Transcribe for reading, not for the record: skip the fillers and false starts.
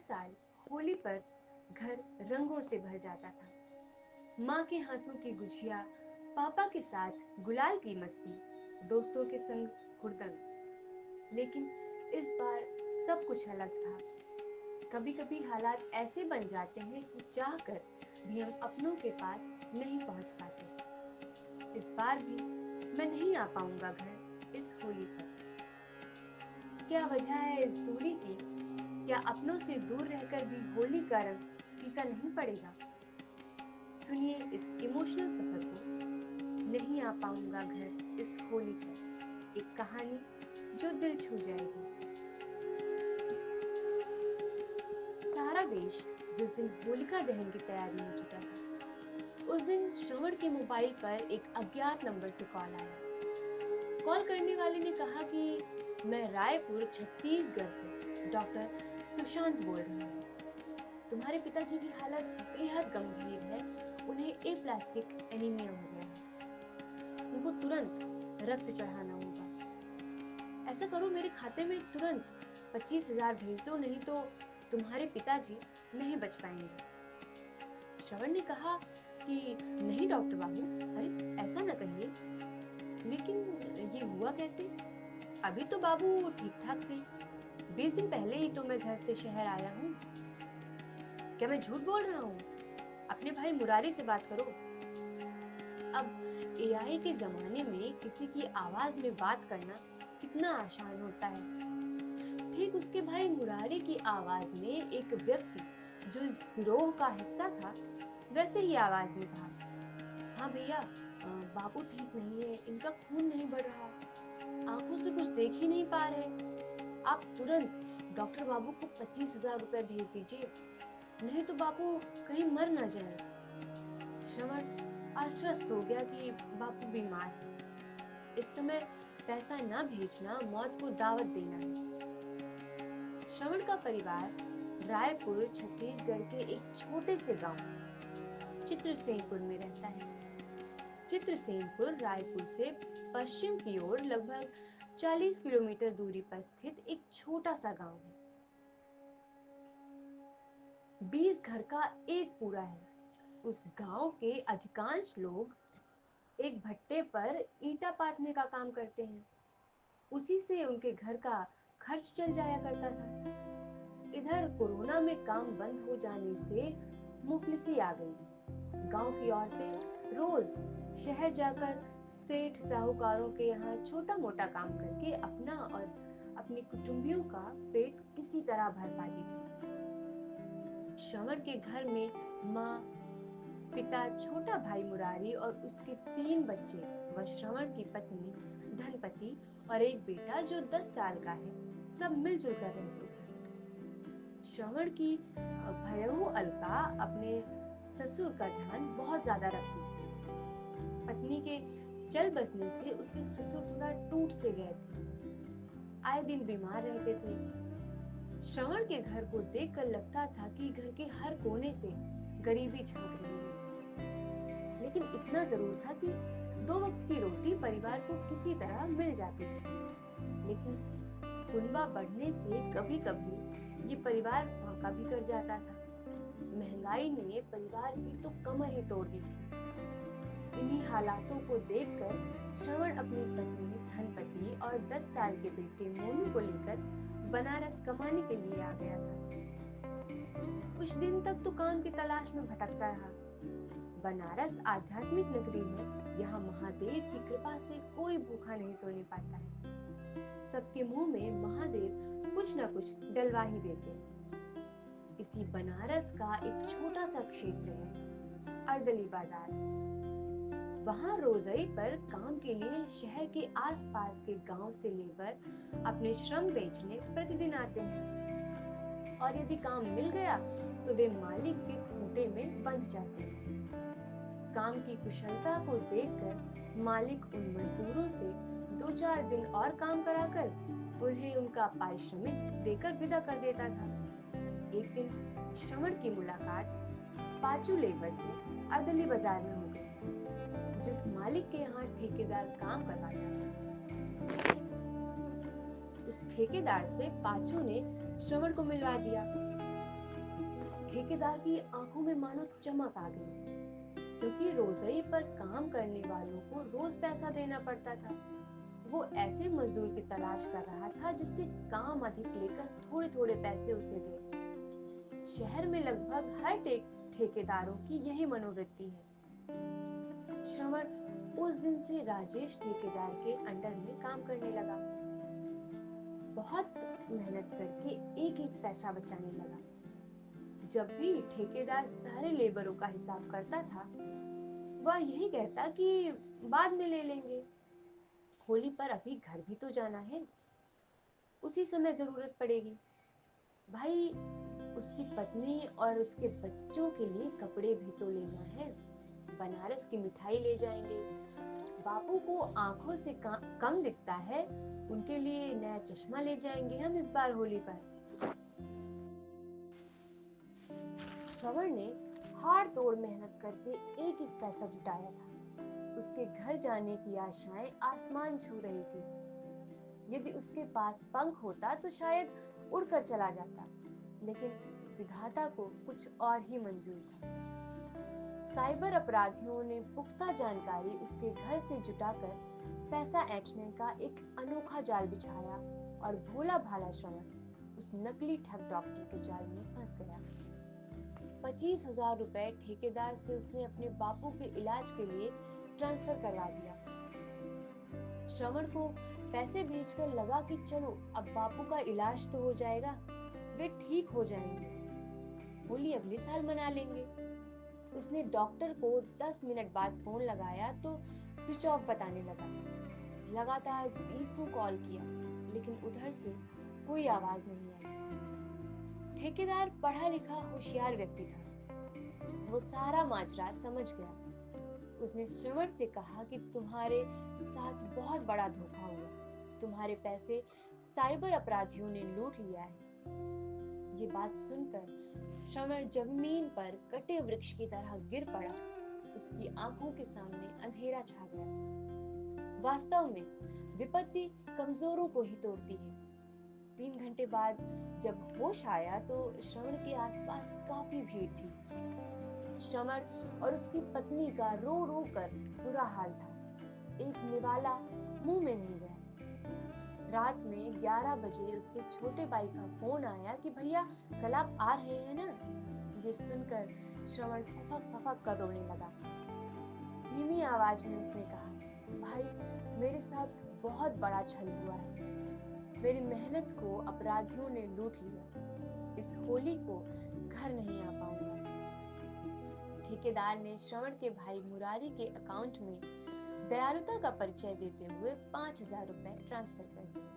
साल होली पर घर रंगों से भर जाता था। माँ के हाथों की गुजिया, पापा के साथ गुलाल की मस्ती, दोस्तों के संग हुड़दंग। लेकिन इस बार सब कुछ अलग था। कभी कभी हालात ऐसे बन जाते हैं कि चाह कर भी हम अपनों के पास नहीं पहुंच पाते। इस बार भी मैं नहीं आ पाऊंगा घर इस होली पर। क्या वजह है इस दूरी की? क्या अपनों से दूर रहकर भी होली का रंग फीका नहीं पड़ेगा? सुनिए इस इमोशनल सफर को, नहीं आ पाऊंगा घर इस होली पर, एक कहानी जो दिल छू जाएगी। सारा देश जिस दिन होलिका दहन की तैयारी में जुटा था, उस दिन श्रवण के मोबाइल पर एक अज्ञात नंबर से कॉल आया। कॉल करने वाले ने कहा कि मैं रायपुर छत्तीसगढ़ से डॉक्टर सुशांत बोल रहा हूँ। तुम्हारे पिताजी की हालत बेहद गंभीर है, उन्हें एप्लास्टिक एनीमिया हो गया है। उनको तुरंत रक्त चढ़ाना होगा। ऐसा करो, मेरे खाते में तुरंत 25,000 भेज दो, नहीं तो तुम्हारे पिताजी नहीं बच पाएंगे। श्रवण ने कहा कि नहीं डॉक्टर बाबू, अरे ऐसा न कहिए। लेकिन ये हुआ कैसे? अभी तो बाबू ठीक ठाक थे, 20 दिन पहले ही तो मैं घर से शहर आया हूँ। क्या मैं झूठ बोल रहा हूँ? अपने भाई मुरारी से बात करो। अब एआई के जमाने में किसी की आवाज में बात करना कितना आसान होता है। ठीक उसके भाई मुरारी की आवाज में एक व्यक्ति जो इस गिरोह का हिस्सा था वैसे ही आवाज में कहा, हाँ भैया, बाबू ठीक नहीं है, इनका खून नहीं बढ़ रहा, आंखों से कुछ देख ही नहीं पा रहे। आप तुरंत डॉक्टर बाबू को 25,000 रुपए भेज दीजिए, नहीं तो बाबू कहीं मर ना जाए। श्रवण आश्वस्त हो गया कि बापू बीमार है। इस समय पैसा ना भेजना मौत को दावत देना है। श्रवण का परिवार रायपुर छत्तीसगढ़ के एक छोटे से गांव चित्रसेनपुर में रहता है। चित्रसेनपुर रायपुर से पश्चिम की ओर लगभग 40 किलोमीटर दूरी पर स्थित एक छोटा सा गांव है। 20 घर का एक पूरा है। उस गांव के अधिकांश लोग एक भट्टे पर ईंटा पाथने का काम करते हैं। उसी से उनके घर का खर्च चल जाया करता था। इधर कोरोना में काम बंद हो जाने से मुफलिसी आ गई। गांव की औरतें रोज शहर जाकर सेठ साहूकारों के यहाँ छोटा मोटा काम करके अपना और अपने कुटुंबियों का पेट किसी तरह भर पाती थी। श्रवण के घर में माँ, पिता, छोटा भाई मुरारी और उसके 3 बच्चे व श्रवण की पत्नी धनपति और एक बेटा जो 10 साल का है, सब मिलजुल कर रहते थे। श्रवण की भयहू अलका अपने ससुर का ध्यान बहुत ज्यादा रखती थी। पत्नी के चल बसने से उसके ससुर थोड़ा टूट से गए थे, आए दिन बीमार रहते थे। श्रवण के घर को देखकर लगता था कि घर के हर कोने से गरीबी झांक रही है। लेकिन इतना जरूर था कि 2 वक्त की रोटी परिवार को किसी तरह मिल जाती थी। लेकिन कुनबा बढ़ने से कभी कभी ये परिवार फाका भी कर जाता था। महंगाई ने परिवार की तो कमर ही तोड़ दी थी। इन्हीं हालातों को देखकर श्रवण अपनी पत्नी धनपति और 10 साल के बेटे मोनू को लेकर बनारस कमाने के लिए आ गया था। कुछ दिन तक तो काम की तलाश में भटकता रहा। बनारस आध्यात्मिक नगरी है, यहाँ महादेव की कृपा से कोई भूखा नहीं सोने पाता है। सबके मुंह में महादेव कुछ न कुछ डलवा ही देते हैं। इसी बनारस का एक छोटा सा क्षेत्र है अर्दली बाजार। वहाँ रोजई पर काम के लिए शहर के आसपास के गांव से लेबर अपने श्रम बेचने प्रतिदिन आते हैं, और यदि काम मिल गया तो वे मालिक के खूंटे में बंध जाते हैं। काम की कुशलता को देखकर मालिक उन मजदूरों से 2-4 दिन और काम कराकर उन्हें उनका पारिश्रमिक देकर विदा कर देता था। एक दिन श्रवण की मुलाकात पाचू लेबर से अर्दली बाजार में हो गई, जिस मालिक के यहाँ ठेकेदार काम करवाता था। उस ठेकेदार से पाचू ने श्रवण को मिलवा दिया। ठेकेदार की आंखों में मानो चमक आ गई, क्योंकि रोजई पर काम करने वालों को रोज पैसा देना पड़ता था। वो ऐसे मजदूर की तलाश कर रहा था जिससे काम अधिक लेकर थोड़े थोड़े पैसे उसे दे। शहर में लगभग हर ठेकेदारों की यही मनोवृत्ति है। श्रवण उस दिन से राजेश ठेकेदार के अंडर में काम करने लगा। बहुत मेहनत करके एक एक पैसा बचाने लगा। जब भी ठेकेदार सारे लेबरों का हिसाब करता था, वह यही कहता कि बाद में ले लेंगे, होली पर अभी घर भी तो जाना है, उसी समय जरूरत पड़ेगी। भाई, उसकी पत्नी और उसके बच्चों के लिए कपड़े भी तो लेना है, बनारस की मिठाई ले जाएंगे, बापू को आंखों से कम दिखता है, उनके लिए नया चश्मा ले जाएंगे हम इस बार होली पर। श्रवण ने हाड़ तोड़ मेहनत करके एक एक पैसा जुटाया था। उसके घर जाने की आशाएं आसमान छू रही थी। यदि उसके पास पंख होता तो शायद उड़कर चला जाता, लेकिन विधाता को कुछ और ही मंजूर था। साइबर अपराधियों ने पुख्ता जानकारी उसके घर से जुटाकर पैसा ऐंठने का एक अनोखा जाल बिछाया और भोला भाला श्रवण उस नकली ठग डॉक्टर के जाल में फंस गया। 25,000 रुपए ठेकेदार से उसने अपने बापू के इलाज के लिए ट्रांसफर करवा दिया। श्रवण को पैसे भेजकर लगा कि चलो अब बापू का इलाज तो हो जाएगा, वे ठीक हो जाएंगे, होली अगले साल मना लेंगे। उसने डॉक्टर को 10 मिनट बाद फोन लगाया तो स्विच ऑफ बताने लगा। लगातार 20 कॉल किया, लेकिन उधर से कोई आवाज नहीं आई। ठेकेदार पढ़ा लिखा होशियार व्यक्ति था, वो सारा माजरा समझ गया। उसने श्रवण से कहा कि तुम्हारे साथ बहुत बड़ा धोखा हुआ, तुम्हारे पैसे साइबर अपराधियों ने लूट लिया है। ये बात सुनकर श्रवण जमीन पर कटे वृक्ष की तरह गिर पड़ा। उसकी आंखों के सामने अंधेरा छा गया। वास्तव में विपत्ति कमजोरों को ही तोड़ती है। 3 घंटे बाद जब होश आया तो श्रवण के आसपास काफी भीड़ थी। श्रवण और उसकी पत्नी का रो रो कर बुरा हाल था। एक निवाला मुंह में नहीं गया। रात में 11 बजे उसके छोटे भाई का फोन आया कि भैया कल आप आ रहे हैं ना। ये सुनकर श्रवण फफक फफक कर रोने लगा। धीमी आवाज में उसने कहा, भाई मेरे साथ बहुत बड़ा छल हुआ है, मेरी मेहनत को अपराधियों ने लूट लिया, इस होली को घर नहीं आ पाऊंगा। ठेकेदार ने श्रवण के भाई मुरारी के अकाउंट में दयालुता का परिचय देते हुए 5,000 रुपए ट्रांसफर कर दिए।